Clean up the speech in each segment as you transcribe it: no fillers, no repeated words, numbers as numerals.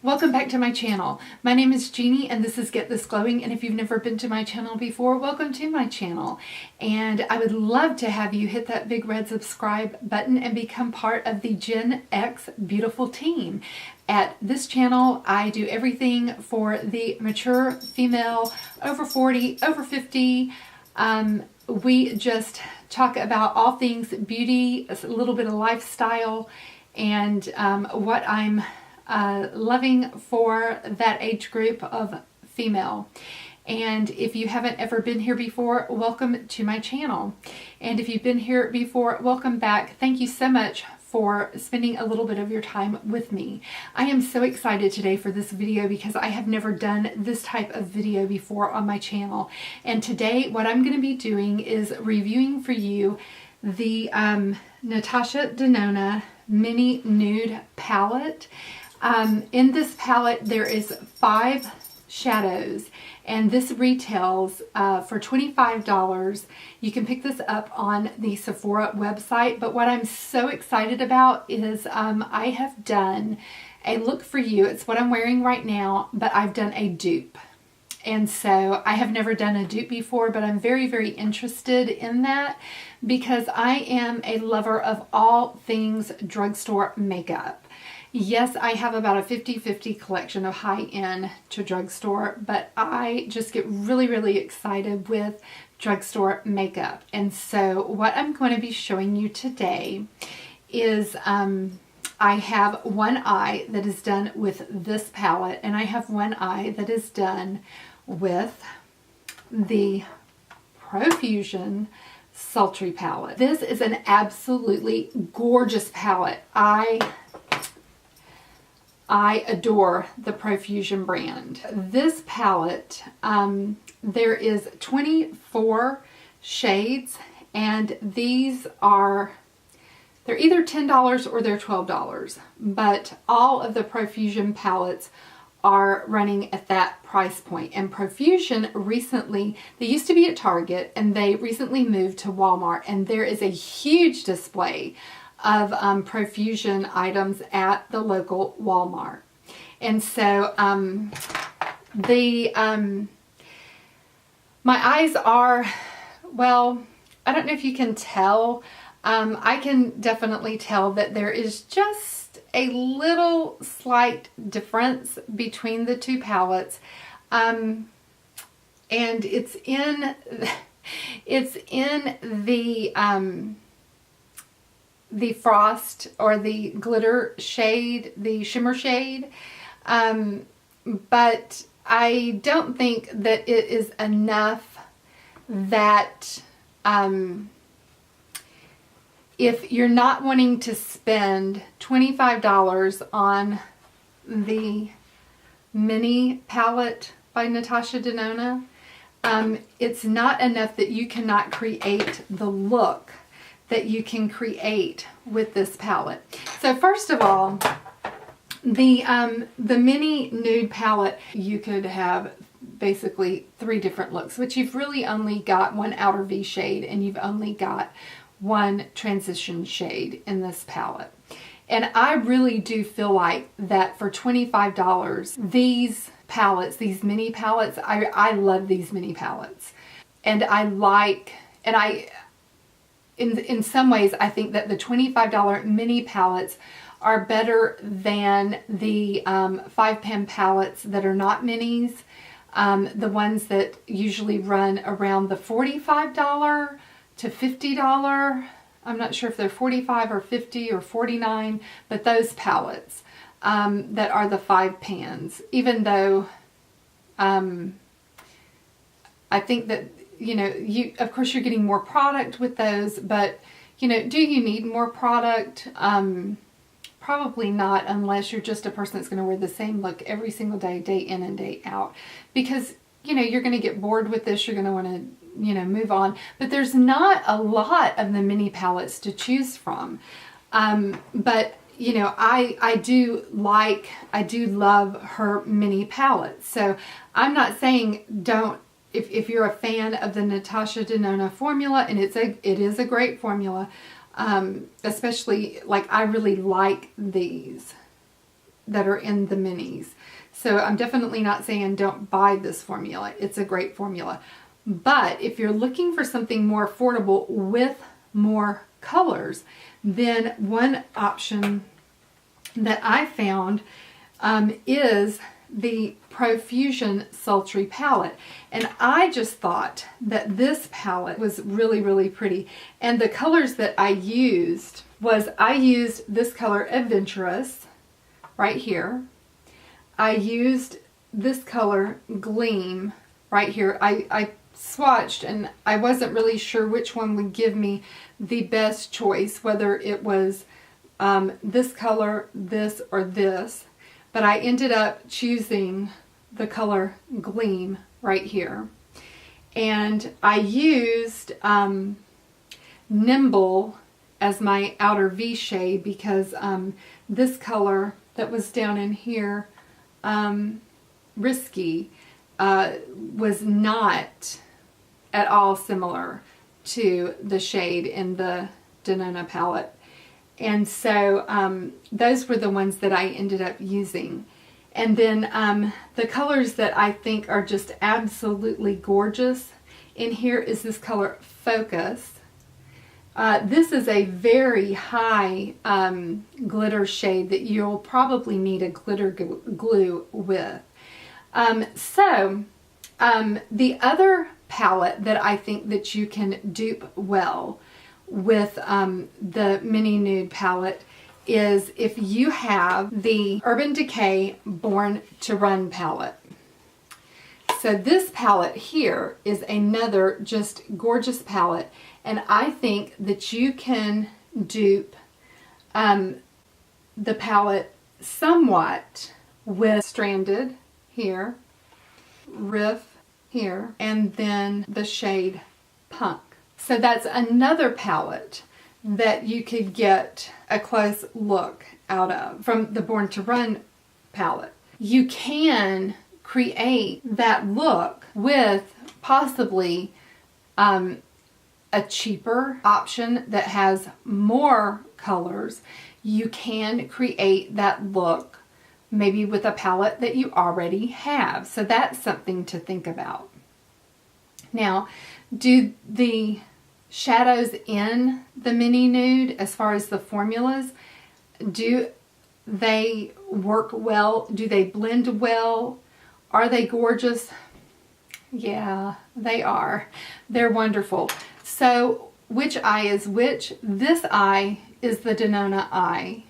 Welcome back to my channel. My name is Jeannie and this is Get This Glowing, and if you've never been to my channel before, welcome to my channel. And I would love to have you hit that big red subscribe button and become part of the Gen X beautiful team. At this channel, I do everything for the mature female, over 40, over 50. We just talk about all things beauty, a little bit of lifestyle, and what I'm loving for that age group of female. And if you haven't ever been here before, welcome to my channel. And if you've been here before, welcome back. Thank you so much for spending a little bit of your time with me. I am so excited today for this video because I have never done this type of video before on my channel. And today what I'm going to be doing is reviewing for you the Natasha Denona Mini Nude Palette. In this palette there is 5 shadows, and this retails for $25. You can pick this up on the Sephora website, but what I'm so excited about is I have done a look for you. It's what I'm wearing right now, but I've done a dupe. And so I have never done a dupe before, but I'm very, very interested in that because I am a lover of all things drugstore makeup. Yes, I have about a 50-50 collection of high-end to drugstore, but I just get really, really excited with drugstore makeup. And so what I'm going to be showing you today is I have one eye that is done with this palette, and I have one eye that is done with the Profusion Sultry palette. This is an absolutely gorgeous palette. I adore the Profusion brand. This palette, there is 24 shades, and these are, they're either $10 or they're $12, but all of the Profusion palettes are running at that price point. And Profusion recently, they used to be at Target and they recently moved to Walmart, and there is a huge display of Profusion items at the local Walmart. And so my eyes are, well, I don't know if you can tell. I can definitely tell that there is just a little slight difference between the two palettes. And it's in the frost or the glitter shade, the shimmer shade, but I don't think that it is enough that if you're not wanting to spend $25 on the mini palette by Natasha Denona, it's not enough that you cannot create the look that you can create with this palette. So first of all, the mini nude palette, you could have basically 3 different looks, but you've really only got one outer V shade and you've only got one transition shade in this palette. And I really do feel like that for $25, these palettes, these mini palettes, I love these mini palettes. And I like, and in some ways, I think that the $25 mini palettes are better than the 5-pan palettes that are not minis. The ones that usually run around the $45 to $50. I'm not sure if they're 45 or 50 or 49, but those palettes that are the 5 pans, even though I think that, you know, of course you're getting more product with those, but you know, do you need more product? Probably not, unless you're just a person that's going to wear the same look every single day, day in and day out, because you know, you're going to get bored with this. You're going to want to, you know, move on. But there's not a lot of the mini palettes to choose from. But you know, I do love her mini palettes. So I'm not saying don't. If you're a fan of the Natasha Denona formula, and it is a great formula, especially like I really like these. that are in the minis. So I'm definitely not saying don't buy this formula. It's a great formula. But if you're looking for something more affordable with more colors, then one option that I found is the Profusion Sultry palette. And I just thought that this palette was really, really pretty. And the colors that I used was, I used this color Adventurous right here. I used this color Gleam right here. I swatched and I wasn't really sure which one would give me the best choice, whether it was this color, this, or this. But I ended up choosing the color Gleam right here. And I used Nimble as my outer V shade because this color that was down in here, Risky, was not at all similar to the shade in the Denona palette. And so those were the ones that I ended up using. And then the colors that I think are just absolutely gorgeous in here is this color Focus. This is a very high glitter shade that you'll probably need a glitter glue with. The other palette that I think that you can dupe well with the Mini Nude palette is if you have the Urban Decay Born to Run palette. So this palette here is another just gorgeous palette, and I think that you can dupe the palette somewhat with Stranded here, Riff here, and then the shade Punk. So that's another palette that you could get a close look out of from the Born to Run palette. You can create that look with possibly a cheaper option that has more colors. You can create that look maybe with a palette that you already have. So that's something to think about. Now, do the shadows in the Mini Nude, as far as the formulas, do they work well? Do they blend well? Are they gorgeous? Yeah, they are. They're wonderful. So which eye is which? This eye is the Denona eye,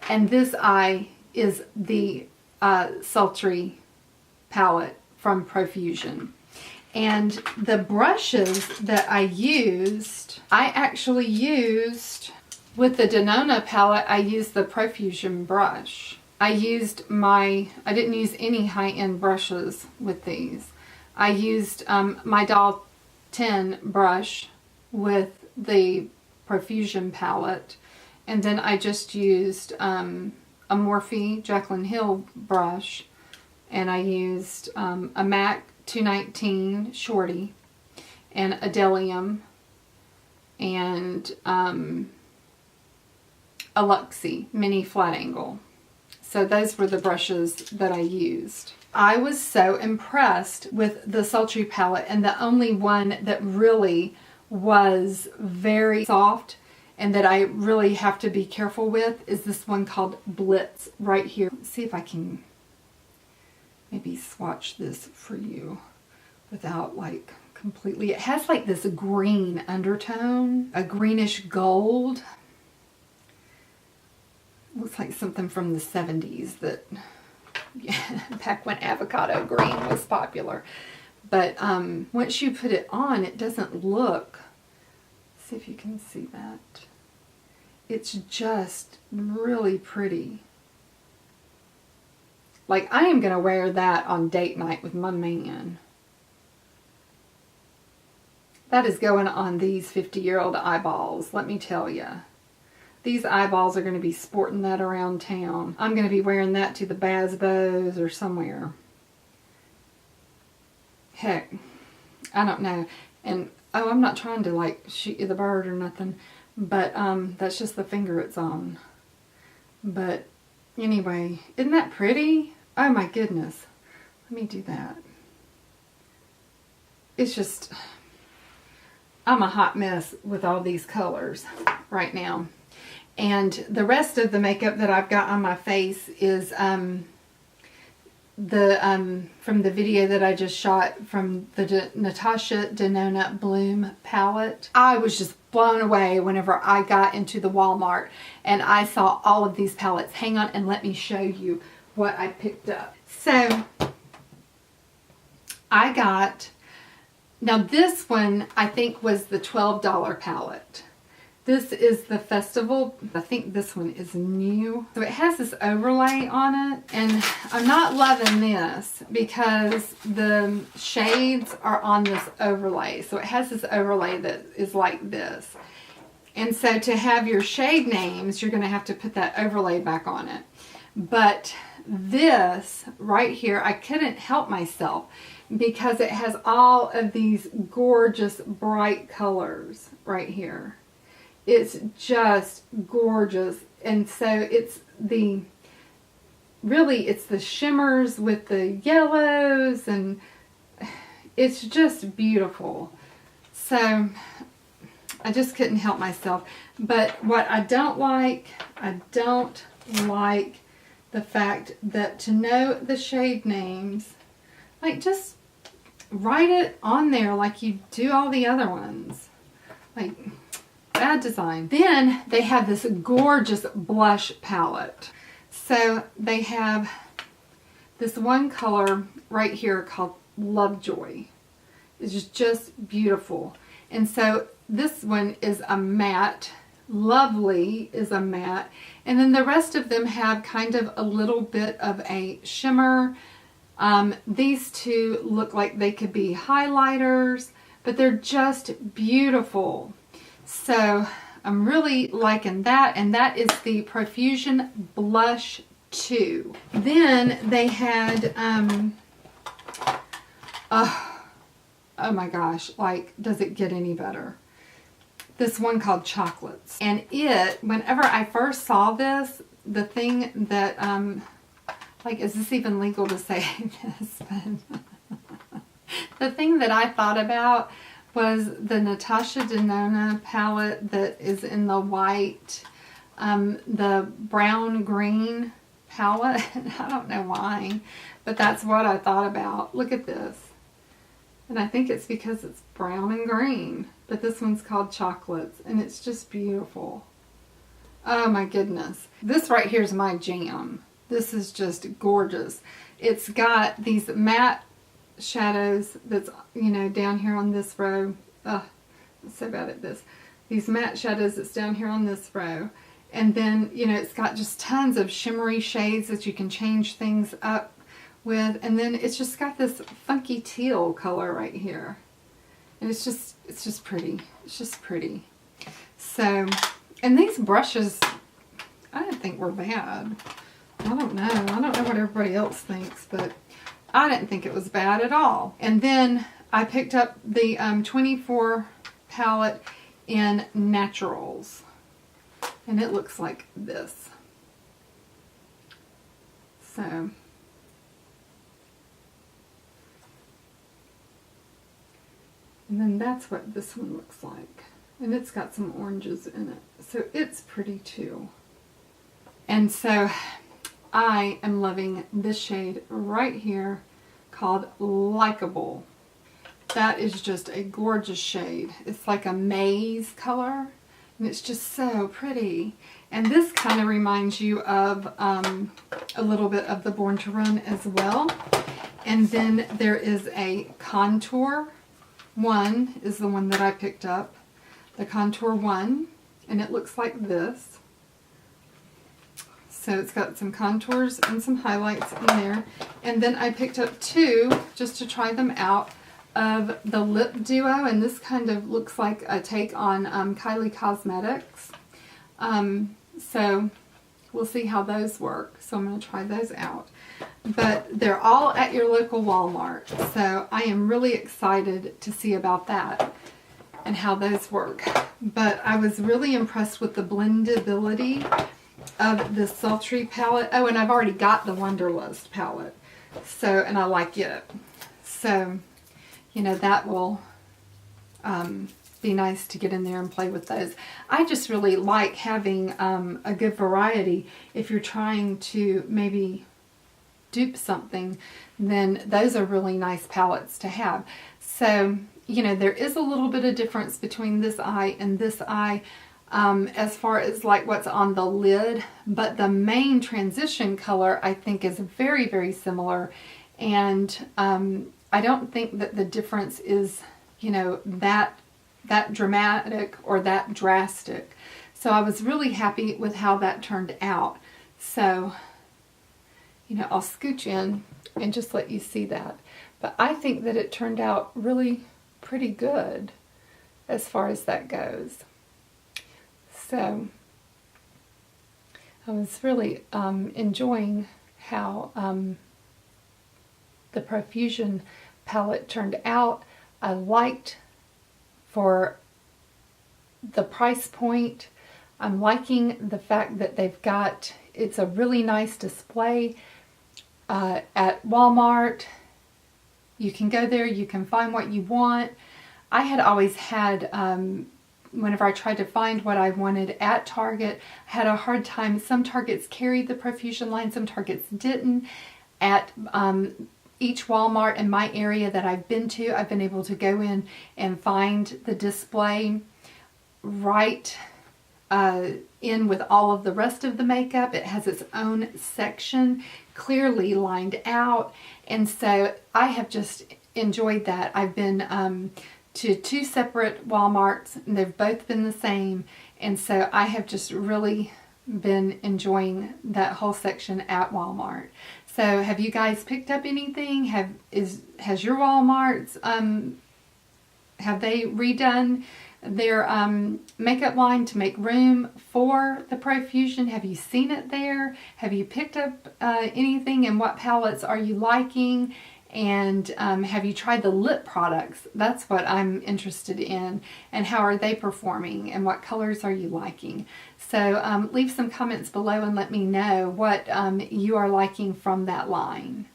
and this eye is the Sultry palette from Profusion. And the brushes that I used, I actually used, with the Denona palette, I used the Profusion brush. I didn't use any high-end brushes with these. I used my Doll 10 brush with the Profusion palette. And then I just used a Morphe Jaclyn Hill brush. And I used a MAC 219 Shorty and a Delium and a Luxie Mini Flat Angle. So those were the brushes that I used. I was so impressed with the Sultry palette, and the only one that really was very soft and that I really have to be careful with is this one called Blitz right here. Let's see if I can maybe swatch this for you without like completely. It has like this green undertone, a greenish gold. Looks like something from the 70s that, yeah, back when avocado green was popular. But once you put it on, it doesn't look, see if you can see that. It's just really pretty. Like, I am going to wear that on date night with my man. That is going on these 50-year-old eyeballs, let me tell you. These eyeballs are going to be sporting that around town. I'm going to be wearing that to the Basbos or somewhere. Heck, I don't know. And, oh, I'm not trying to, like, shoot you the bird or nothing. But, that's just the finger it's on. But Anyway, isn't that pretty? Oh my goodness. Let me do that. It's just, I'm a hot mess with all these colors right now. And the rest of the makeup that I've got on my face is from the video that I just shot from the Natasha Denona Bloom palette. I was just blown away whenever I got into the Walmart and I saw all of these palettes. Hang on and let me show you what I picked up. So I got, now this one I think was the $12 palette. This is the Festival. I think this one is new. So it has this overlay on it. And I'm not loving this because the shades are on this overlay. So it has this overlay that is like this. And so to have your shade names, you're going to have to put that overlay back on it. But this right here, I couldn't help myself because it has all of these gorgeous bright colors right here. It's just gorgeous. And so it's the, really it's the shimmers with the yellows, and it's just beautiful. So I just couldn't help myself. But what I don't like the fact that to know the shade names, like just write it on there like you do all the other ones. Like, bad design. Then they have this gorgeous blush palette. So they have this one color right here called Lovejoy. It's just beautiful. And so this one is a matte. Lovely is a matte. And then the rest of them have kind of a little bit of a shimmer. These two look like they could be highlighters, but they're just beautiful. So I'm really liking that, and that is the Profusion Blush 2. Then they had, oh my gosh, like, does it get any better? This one called Chocolates. And it, whenever I first saw this, the thing that, like, is this even legal to say this? But the thing that I thought about was the Natasha Denona palette that is in the white, the brown green palette. I don't know why, but that's what I thought about. Look at this. And I think it's because it's brown and green, but this one's called Chocolates, and it's just beautiful. Oh my goodness. This right here is my jam. This is just gorgeous. It's got these matte shadows that's, you know, down here on this row. I'm so bad at this. These matte shadows that's down here on this row. And then, you know, it's got just tons of shimmery shades that you can change things up with. And then it's just got this funky teal color right here. And it's just pretty. It's just pretty. So, and these brushes, I didn't think were bad. I don't know. I don't know what everybody else thinks, but I didn't think it was bad at all. And then I picked up the 24 palette in Naturals. And it looks like this. So, and then that's what this one looks like. And it's got some oranges in it. So it's pretty too. And so I am loving this shade right here called Likeable. That is just a gorgeous shade. It's like a maize color, and it's just so pretty. And this kind of reminds you of a little bit of the Born to Run as well. And then there is a Contour 1 is the one that I picked up. The Contour 1, and it looks like this. So it's got some contours and some highlights in there. And then I picked up 2 just to try them out of the Lip Duo, and this kind of looks like a take on Kylie Cosmetics. So we'll see how those work. So I'm going to try those out. But they're all at your local Walmart. So I am really excited to see about that and how those work. But I was really impressed with the blendability of the Sultry palette. Oh, and I've already got the Wanderlust palette. So, and I like it. So, you know, that will be nice to get in there and play with those. I just really like having a good variety. If you're trying to maybe dupe something, then those are really nice palettes to have. So, you know, there is a little bit of difference between this eye and this eye as far as like what's on the lid, but the main transition color I think is very, very similar, and I don't think that the difference is, you know, that dramatic or that drastic. So I was really happy with how that turned out. So, you know, I'll scooch in and just let you see that. But I think that it turned out really pretty good as far as that goes. So I was really enjoying how the Profusion palette turned out. I liked for the price point. I'm liking the fact that they've got, it's a really nice display at Walmart. You can go there, you can find what you want. I had always had, whenever I tried to find what I wanted at Target, I had a hard time. Some Targets carried the Profusion line, some Targets didn't. At each Walmart in my area that I've been to, I've been able to go in and find the display right in with all of the rest of the makeup. It has its own section clearly lined out, and so I have just enjoyed that. I've been to 2 separate Walmarts, and they've both been the same, and so I have just really been enjoying that whole section at Walmart. So have you guys picked up anything? Has your Walmarts, have they redone their makeup line to make room for the Profusion? Have you seen it there? Have you picked up anything, and what palettes are you liking? And have you tried the lip products? That's what I'm interested in, and how are they performing, and what colors are you liking? So leave some comments below and let me know what you are liking from that line.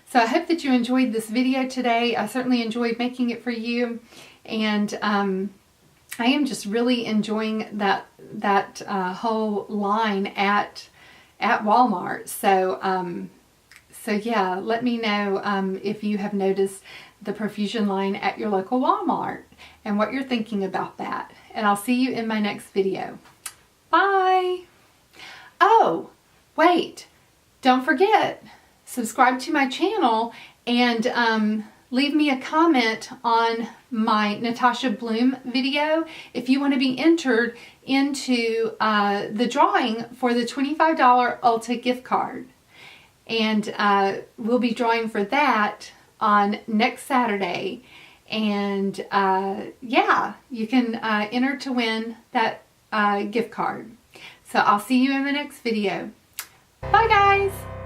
So I hope that you enjoyed this video today. I certainly enjoyed making it for you, and I am just really enjoying that whole line at Walmart. So yeah, let me know if you have noticed the Profusion line at your local Walmart and what you're thinking about that. And I'll see you in my next video. Bye! Oh, wait, don't forget, subscribe to my channel and leave me a comment on my Natasha Bloom video if you want to be entered into the drawing for the $25 Ulta gift card. And we'll be drawing for that on next Saturday. And yeah, you can enter to win that gift card. So I'll see you in the next video. Bye guys!